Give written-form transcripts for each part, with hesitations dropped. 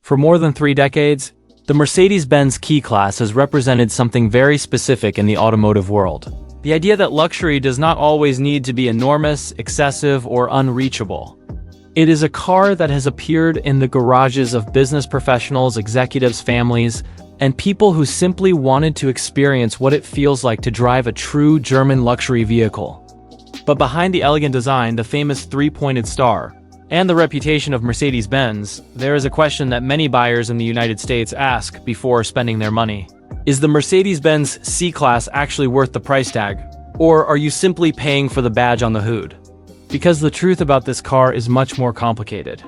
For more than 3 decades, the Mercedes-Benz C-Class has represented something very specific in the automotive world. The idea that luxury does not always need to be enormous, excessive, or unreachable. It is a car that has appeared in the garages of business professionals, executives, families, and people who simply wanted to experience what it feels like to drive a true German luxury vehicle. But behind the elegant design, the famous three-pointed star, and the reputation of Mercedes-Benz, there is a question that many buyers in the United States ask before spending their money. Is the Mercedes-Benz C-Class actually worth the price tag? Or are you simply paying for the badge on the hood? Because the truth about this car is much more complicated.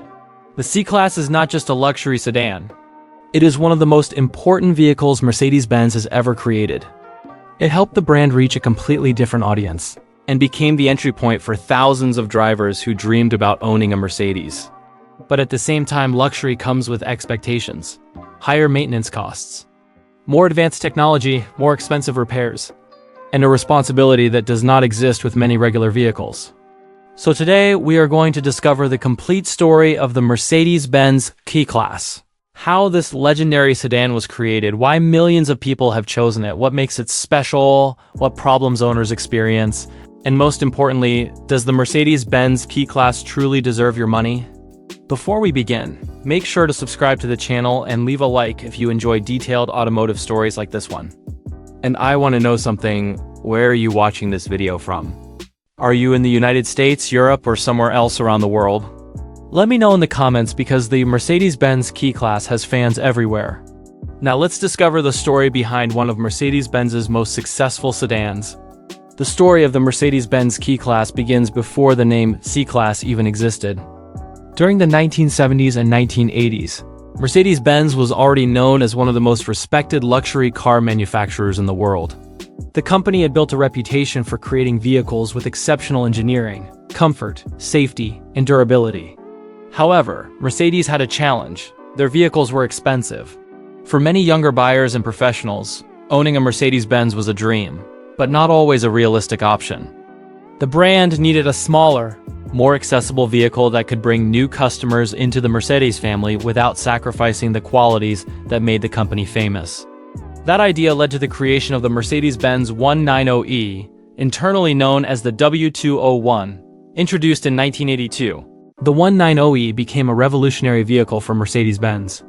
The C-Class is not just a luxury sedan. It is one of the most important vehicles Mercedes-Benz has ever created. It helped the brand reach a completely different audience, and became the entry point for thousands of drivers who dreamed about owning a Mercedes. But at the same time, luxury comes with expectations, higher maintenance costs, more advanced technology, more expensive repairs, and a responsibility that does not exist with many regular vehicles. So today, we are going to discover the complete story of the Mercedes-Benz C-Class. How this legendary sedan was created, why millions of people have chosen it, what makes it special, what problems owners experience, and most importantly, does the Mercedes-Benz C-Class truly deserve your money? Before we begin, make sure to subscribe to the channel and leave a like if you enjoy detailed automotive stories like this one. And I want to know something, where are you watching this video from? Are you in the United States, Europe, or somewhere else around the world? Let me know in the comments because the Mercedes-Benz C-Class has fans everywhere. Now let's discover the story behind one of Mercedes-Benz's most successful sedans. The story of the Mercedes-Benz C-Class begins before the name C-Class even existed. During the 1970s and 1980s, Mercedes-Benz was already known as one of the most respected luxury car manufacturers in the world. The company had built a reputation for creating vehicles with exceptional engineering, comfort, safety, and durability. However, Mercedes had a challenge. Their vehicles were expensive. For many younger buyers and professionals, owning a Mercedes-Benz was a dream, but not always a realistic option. The brand needed a smaller, more accessible vehicle that could bring new customers into the Mercedes family without sacrificing the qualities that made the company famous. That idea led to the creation of the Mercedes-Benz 190E, internally known as the W201, introduced in 1982. The 190E became a revolutionary vehicle for Mercedes-Benz.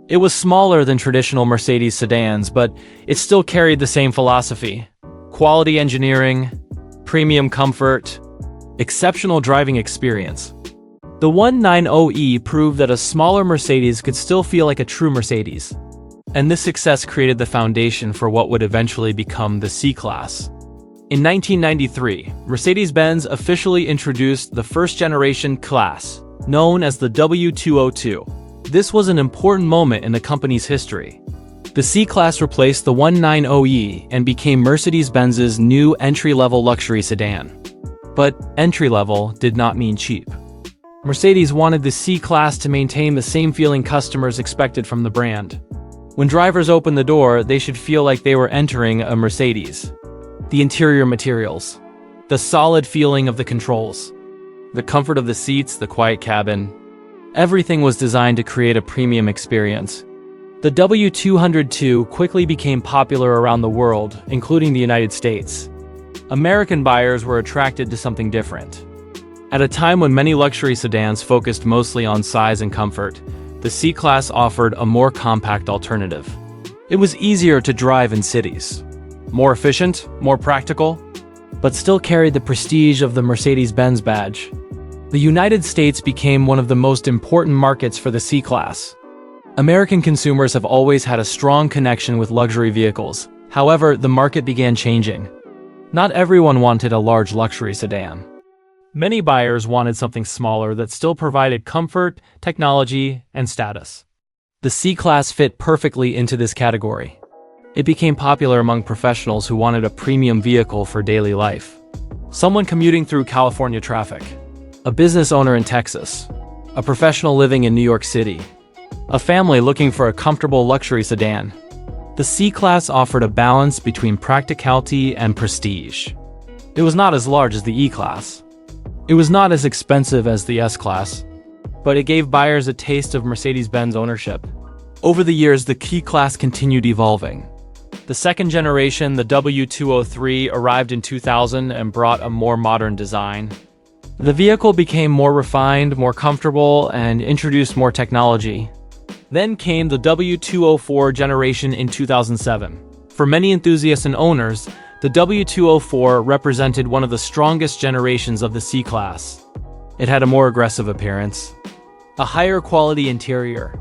It was smaller than traditional Mercedes sedans, but it still carried the same philosophy: quality engineering, premium comfort, exceptional driving experience. The 190E proved that a smaller Mercedes could still feel like a true Mercedes. And this success created the foundation for what would eventually become the C-Class. In 1993, Mercedes-Benz officially introduced the first-generation class, known as the W202. This was an important moment in the company's history. The C-Class replaced the 190E and became Mercedes-Benz's new entry-level luxury sedan. But entry-level did not mean cheap. Mercedes wanted the C-Class to maintain the same feeling customers expected from the brand. When drivers opened the door, they should feel like they were entering a Mercedes. The interior materials, the solid feeling of the controls, the comfort of the seats, the quiet cabin. Everything was designed to create a premium experience. The W202 quickly became popular around the world, including the United States. American buyers were attracted to something different. At a time when many luxury sedans focused mostly on size and comfort, the C-Class offered a more compact alternative. It was easier to drive in cities, more efficient, more practical, but still carried the prestige of the Mercedes-Benz badge. The United States became one of the most important markets for the C-Class. American consumers have always had a strong connection with luxury vehicles. However, the market began changing. Not everyone wanted a large luxury sedan. Many buyers wanted something smaller that still provided comfort, technology, and status. The C-Class fit perfectly into this category. It became popular among professionals who wanted a premium vehicle for daily life. Someone commuting through California traffic, a business owner in Texas, a professional living in New York City, a family looking for a comfortable luxury sedan. The C-Class offered a balance between practicality and prestige. It was not as large as the E-Class. It was not as expensive as the S-Class, but it gave buyers a taste of Mercedes-Benz ownership. Over the years, the C-Class continued evolving. The second generation, the W203, arrived in 2000 and brought a more modern design. The vehicle became more refined, more comfortable, and introduced more technology. Then came the W204 generation in 2007. For many enthusiasts and owners, the W204 represented one of the strongest generations of the C-Class. It had a more aggressive appearance, a higher quality interior,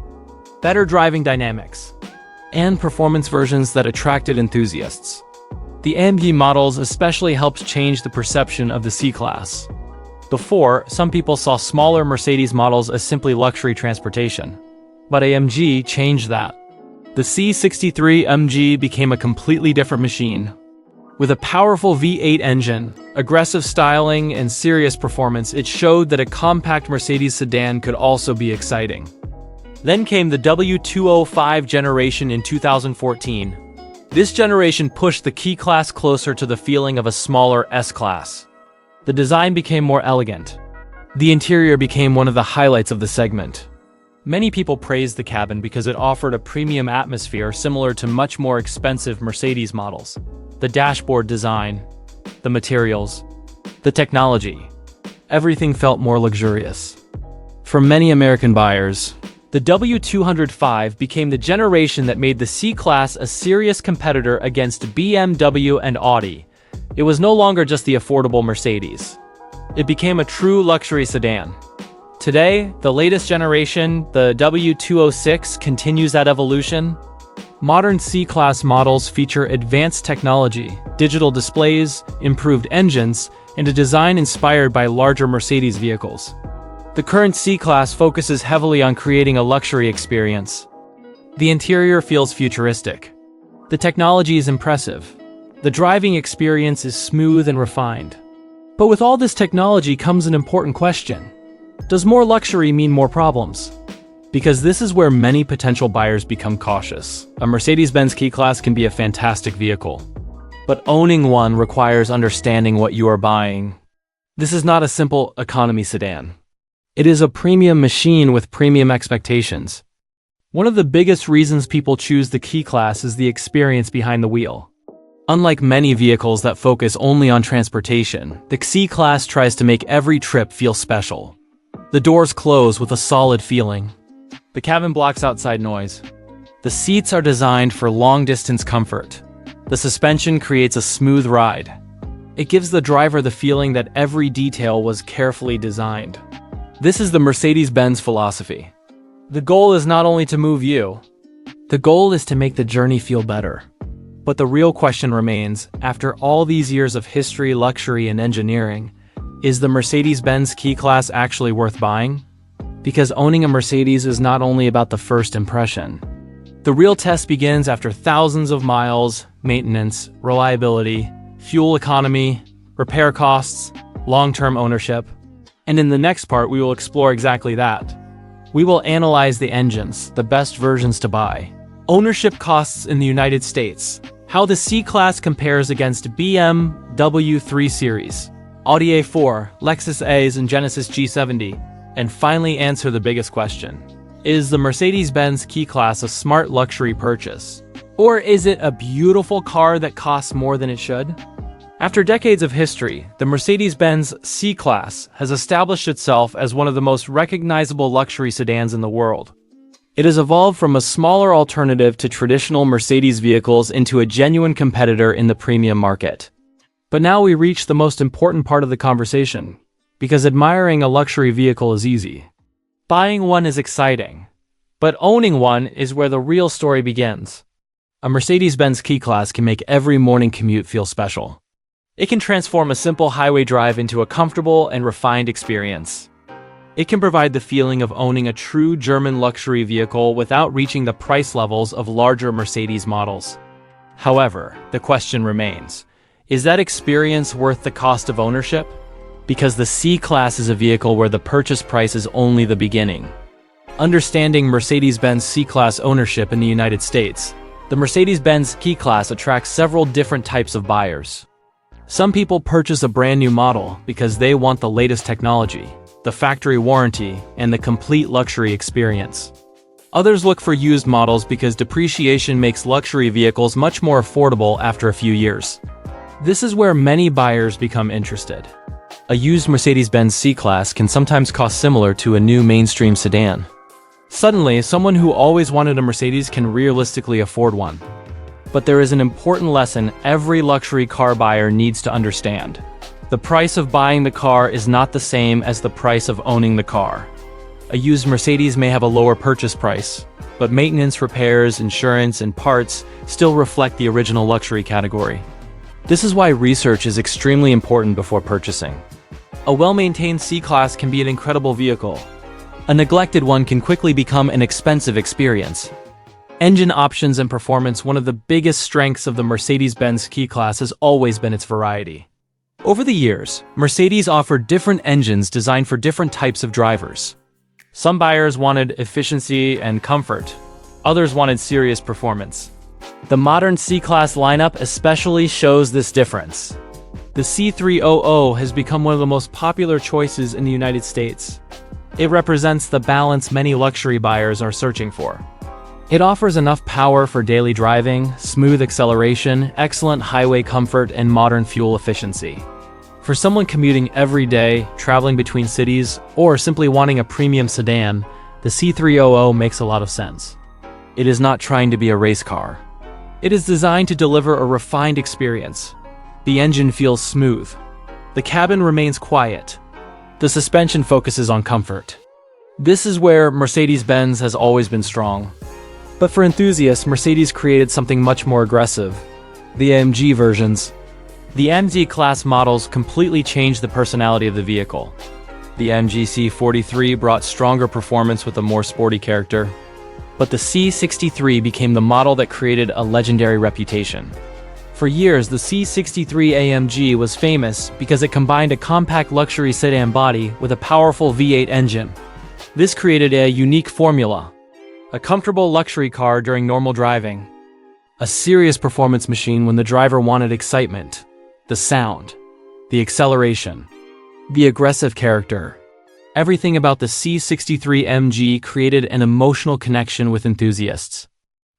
better driving dynamics, and performance versions that attracted enthusiasts. The AMG models especially helped change the perception of the C-Class. Before, some people saw smaller Mercedes models as simply luxury transportation. But AMG changed that. The C63 AMG became a completely different machine. With a powerful V8 engine, aggressive styling, and serious performance, it showed that a compact Mercedes sedan could also be exciting. Then came the W205 generation in 2014. This generation pushed the C-Class closer to the feeling of a smaller S-Class. The design became more elegant. The interior became one of the highlights of the segment. Many people praised the cabin because it offered a premium atmosphere similar to much more expensive Mercedes models. The dashboard design, the materials, the technology, everything felt more luxurious. For many American buyers, the W205 became the generation that made the C-Class a serious competitor against BMW and Audi. It was no longer just the affordable Mercedes. It became a true luxury sedan. Today, the latest generation, the W206, continues that evolution. Modern C-Class models feature advanced technology, digital displays, improved engines, and a design inspired by larger Mercedes vehicles. The current C-Class focuses heavily on creating a luxury experience. The interior feels futuristic. The technology is impressive. The driving experience is smooth and refined. But with all this technology comes an important question. Does more luxury mean more problems? Because this is where many potential buyers become cautious. A Mercedes-Benz C-Class can be a fantastic vehicle, but owning one requires understanding what you are buying. This is not a simple economy sedan. It is a premium machine with premium expectations. One of the biggest reasons people choose the C-Class is the experience behind the wheel. Unlike many vehicles that focus only on transportation, the C-Class tries to make every trip feel special. The doors close with a solid feeling. The cabin blocks outside noise. The seats are designed for long-distance comfort. The suspension creates a smooth ride. It gives the driver the feeling that every detail was carefully designed. This is the Mercedes-Benz philosophy. The goal is not only to move you. The goal is to make the journey feel better. But the real question remains, after all these years of history, luxury, and engineering, is the Mercedes-Benz C-Class actually worth buying? Because owning a Mercedes is not only about the first impression. The real test begins after thousands of miles, maintenance, reliability, fuel economy, repair costs, long-term ownership. And in the next part, we will explore exactly that. We will analyze the engines, the best versions to buy, ownership costs in the United States, how the C-Class compares against BMW 3 Series, Audi A4, Lexus A's, and Genesis G70, and finally answer the biggest question. Is the Mercedes-Benz C-Class a smart luxury purchase? Or is it a beautiful car that costs more than it should? After decades of history, the Mercedes-Benz C-Class has established itself as one of the most recognizable luxury sedans in the world. It has evolved from a smaller alternative to traditional Mercedes vehicles into a genuine competitor in the premium market. But now we reach the most important part of the conversation. Because admiring a luxury vehicle is easy. Buying one is exciting. But owning one is where the real story begins. A Mercedes-Benz C-Class can make every morning commute feel special. It can transform a simple highway drive into a comfortable and refined experience. It can provide the feeling of owning a true German luxury vehicle without reaching the price levels of larger Mercedes models. However, the question remains, is that experience worth the cost of ownership? Because the C-Class is a vehicle where the purchase price is only the beginning. Understanding Mercedes-Benz C-Class ownership in the United States, the Mercedes-Benz C-Class attracts several different types of buyers. Some people purchase a brand new model because they want the latest technology, the factory warranty, and the complete luxury experience. Others look for used models because depreciation makes luxury vehicles much more affordable after a few years. This is where many buyers become interested. A used Mercedes-Benz C-Class can sometimes cost similar to a new mainstream sedan. Suddenly, someone who always wanted a Mercedes can realistically afford one. But there is an important lesson every luxury car buyer needs to understand. The price of buying the car is not the same as the price of owning the car. A used Mercedes may have a lower purchase price, but maintenance, repairs, insurance, and parts still reflect the original luxury category. This is why research is extremely important before purchasing. A well-maintained C-Class can be an incredible vehicle. A neglected one can quickly become an expensive experience. Engine options and performance. One of the biggest strengths of the Mercedes-Benz C-Class has always been its variety. Over the years, Mercedes offered different engines designed for different types of drivers. Some buyers wanted efficiency and comfort. Others wanted serious performance. The modern C-Class lineup especially shows this difference. The C300 has become one of the most popular choices in the United States. It represents the balance many luxury buyers are searching for. It offers enough power for daily driving, smooth acceleration, excellent highway comfort, and modern fuel efficiency. For someone commuting every day, traveling between cities, or simply wanting a premium sedan, the C300 makes a lot of sense. It is not trying to be a race car. It is designed to deliver a refined experience. The engine feels smooth. The cabin remains quiet. The suspension focuses on comfort. This is where Mercedes-Benz has always been strong. But for enthusiasts, Mercedes created something much more aggressive: the AMG versions. The AMG class models completely changed the personality of the vehicle. The AMG C43 brought stronger performance with a more sporty character. But the C63 became the model that created a legendary reputation. For years, the C63 AMG was famous because it combined a compact luxury sedan body with a powerful V8 engine. This created a unique formula: a comfortable luxury car during normal driving, a serious performance machine when the driver wanted excitement, the sound, the acceleration, the aggressive character. Everything about the C63 AMG created an emotional connection with enthusiasts.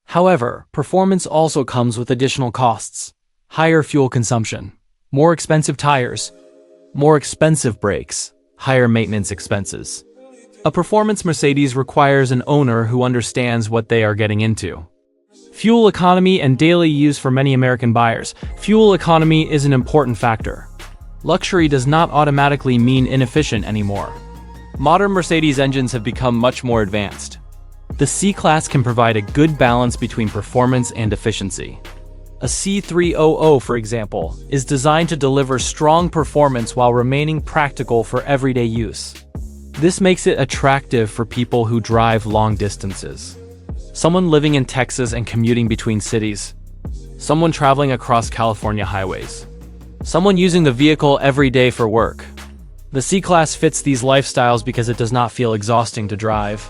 However, performance also comes with additional costs: higher fuel consumption, more expensive tires, more expensive brakes, higher maintenance expenses. A performance Mercedes requires an owner who understands what they are getting into. Fuel economy and daily use. For many American buyers, fuel economy is an important factor. Luxury does not automatically mean inefficient anymore. Modern Mercedes engines have become much more advanced. The C-Class can provide a good balance between performance and efficiency. A C300, for example, is designed to deliver strong performance while remaining practical for everyday use. This makes it attractive for people who drive long distances. Someone living in Texas and commuting between cities. Someone traveling across California highways. Someone using the vehicle every day for work. The C-Class fits these lifestyles because it does not feel exhausting to drive.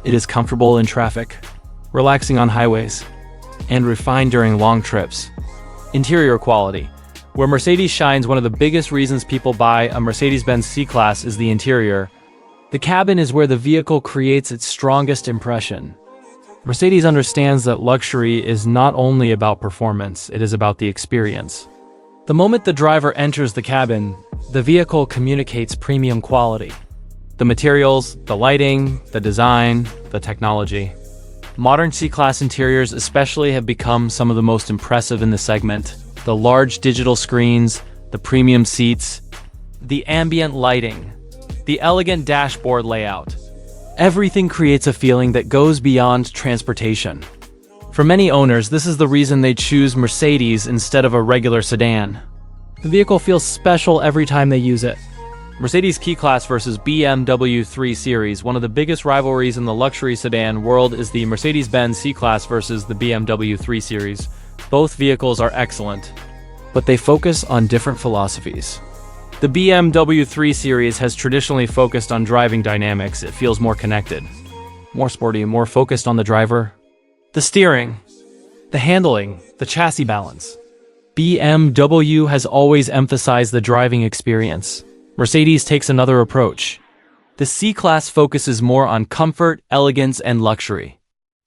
It is comfortable in traffic, relaxing on highways, and refined during long trips. Interior quality. Where Mercedes shines, one of the biggest reasons people buy a Mercedes-Benz C-Class is the interior. The cabin is where the vehicle creates its strongest impression. Mercedes understands that luxury is not only about performance, it is about the experience. The moment the driver enters the cabin, the vehicle communicates premium quality. The materials, the lighting, the design, the technology. Modern C-Class interiors especially have become some of the most impressive in the segment. The large digital screens, the premium seats, the ambient lighting, the elegant dashboard layout. Everything creates a feeling that goes beyond transportation. For many owners, this is the reason they choose Mercedes instead of a regular sedan. The vehicle feels special every time they use it. Mercedes C-Class versus BMW 3 Series. One of the biggest rivalries in the luxury sedan world is the Mercedes-Benz C-Class versus the BMW 3 Series. Both vehicles are excellent, but they focus on different philosophies. The BMW 3 Series has traditionally focused on driving dynamics. It feels more connected, more sporty, more focused on the driver. The steering, the handling, the chassis balance. BMW has always emphasized the driving experience. Mercedes takes another approach. The C-Class focuses more on comfort, elegance, and luxury.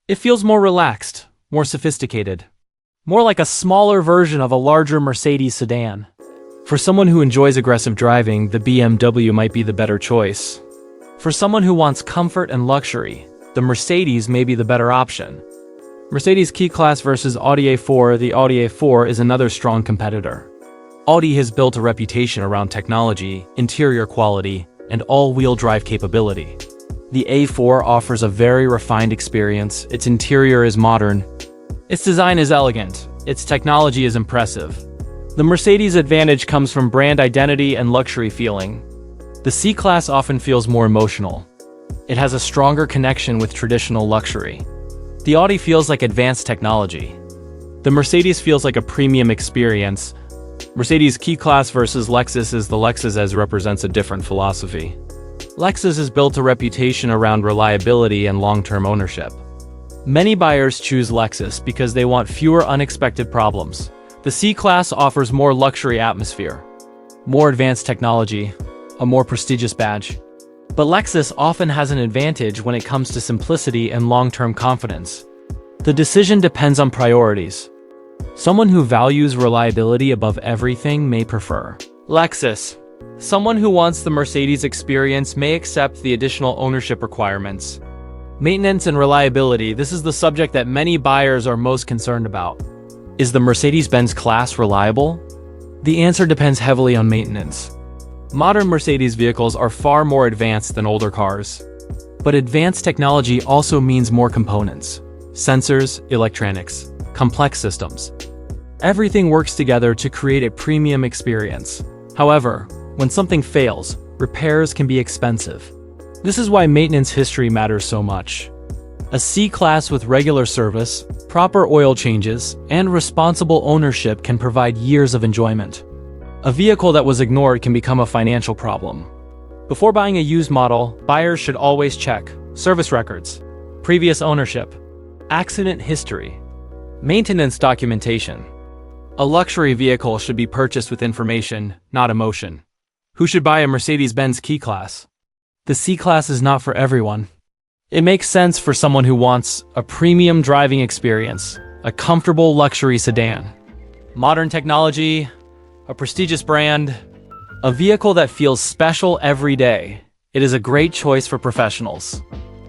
It feels more relaxed, more sophisticated. More like a smaller version of a larger Mercedes sedan. For someone who enjoys aggressive driving, the BMW might be the better choice. For someone who wants comfort and luxury, the Mercedes may be the better option. Mercedes C-Class versus Audi A4. The Audi A4 is another strong competitor. Audi has built a reputation around technology, interior quality, and all-wheel drive capability. The A4 offers a very refined experience, its interior is modern, its design is elegant, its technology is impressive. The Mercedes advantage comes from brand identity and luxury feeling. The C-Class often feels more emotional. It has a stronger connection with traditional luxury. The Audi feels like advanced technology. The Mercedes feels like a premium experience. Mercedes C-Class versus Lexus. The Lexus S represents a different philosophy. Lexus has built a reputation around reliability and long-term ownership. Many buyers choose Lexus because they want fewer unexpected problems. The C-Class offers more luxury atmosphere, more advanced technology, a more prestigious badge. But Lexus often has an advantage when it comes to simplicity and long-term confidence. The decision depends on priorities. Someone who values reliability above everything may prefer Lexus. Someone who wants the Mercedes experience may accept the additional ownership requirements. Maintenance and reliability. This is the subject that many buyers are most concerned about. Is the Mercedes-Benz class reliable? The answer depends heavily on maintenance. Modern Mercedes vehicles are far more advanced than older cars. But advanced technology also means more components. Sensors, electronics, complex systems. Everything works together to create a premium experience. However, when something fails, repairs can be expensive. This is why maintenance history matters so much. A C-Class with regular service, proper oil changes, and responsible ownership can provide years of enjoyment. A vehicle that was ignored can become a financial problem. Before buying a used model, buyers should always check service records, previous ownership, accident history, maintenance documentation. A luxury vehicle should be purchased with information, not emotion. Who should buy a Mercedes-Benz C-Class? The C-Class is not for everyone. It makes sense for someone who wants a premium driving experience, a comfortable luxury sedan, modern technology, a prestigious brand, a vehicle that feels special every day. It is a great choice for professionals,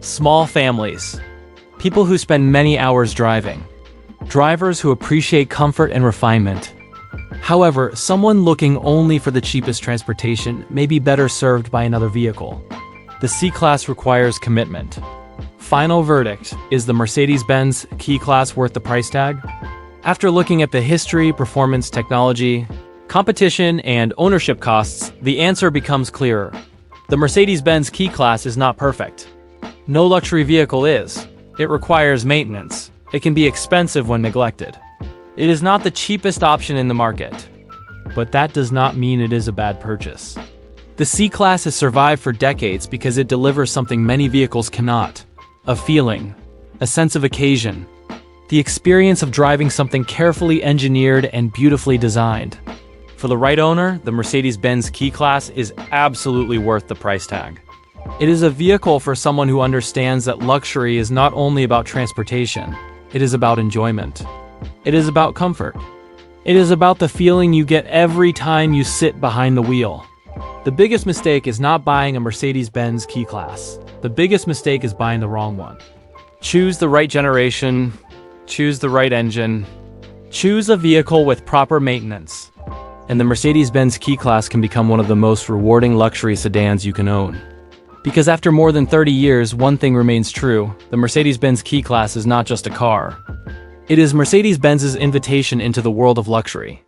small families, people who spend many hours driving, drivers who appreciate comfort and refinement. However, someone looking only for the cheapest transportation may be better served by another vehicle. The C-Class requires commitment. Final verdict: is the Mercedes-Benz C-Class worth the price tag? After looking at the history, performance, technology, competition, and ownership costs, the answer becomes clearer. The Mercedes-Benz C-Class is not perfect. No luxury vehicle is. It requires maintenance. It can be expensive when neglected. It is not the cheapest option in the market. But that does not mean it is a bad purchase. The C-Class has survived for decades because it delivers something many vehicles cannot. A feeling, a sense of occasion, the experience of driving something carefully engineered and beautifully designed. For the right owner, the Mercedes-Benz C-Class is absolutely worth the price tag. It is a vehicle for someone who understands that luxury is not only about transportation, it is about enjoyment. It is about comfort. It is about the feeling you get every time you sit behind the wheel. The biggest mistake is not buying a Mercedes-Benz C-Class. The biggest mistake is buying the wrong one. Choose the right generation, choose the right engine, choose a vehicle with proper maintenance, and the Mercedes-Benz C-Class can become one of the most rewarding luxury sedans you can own. Because after more than 30 years, one thing remains true: the Mercedes-Benz C-Class is not just a car. It is Mercedes-Benz's invitation into the world of luxury.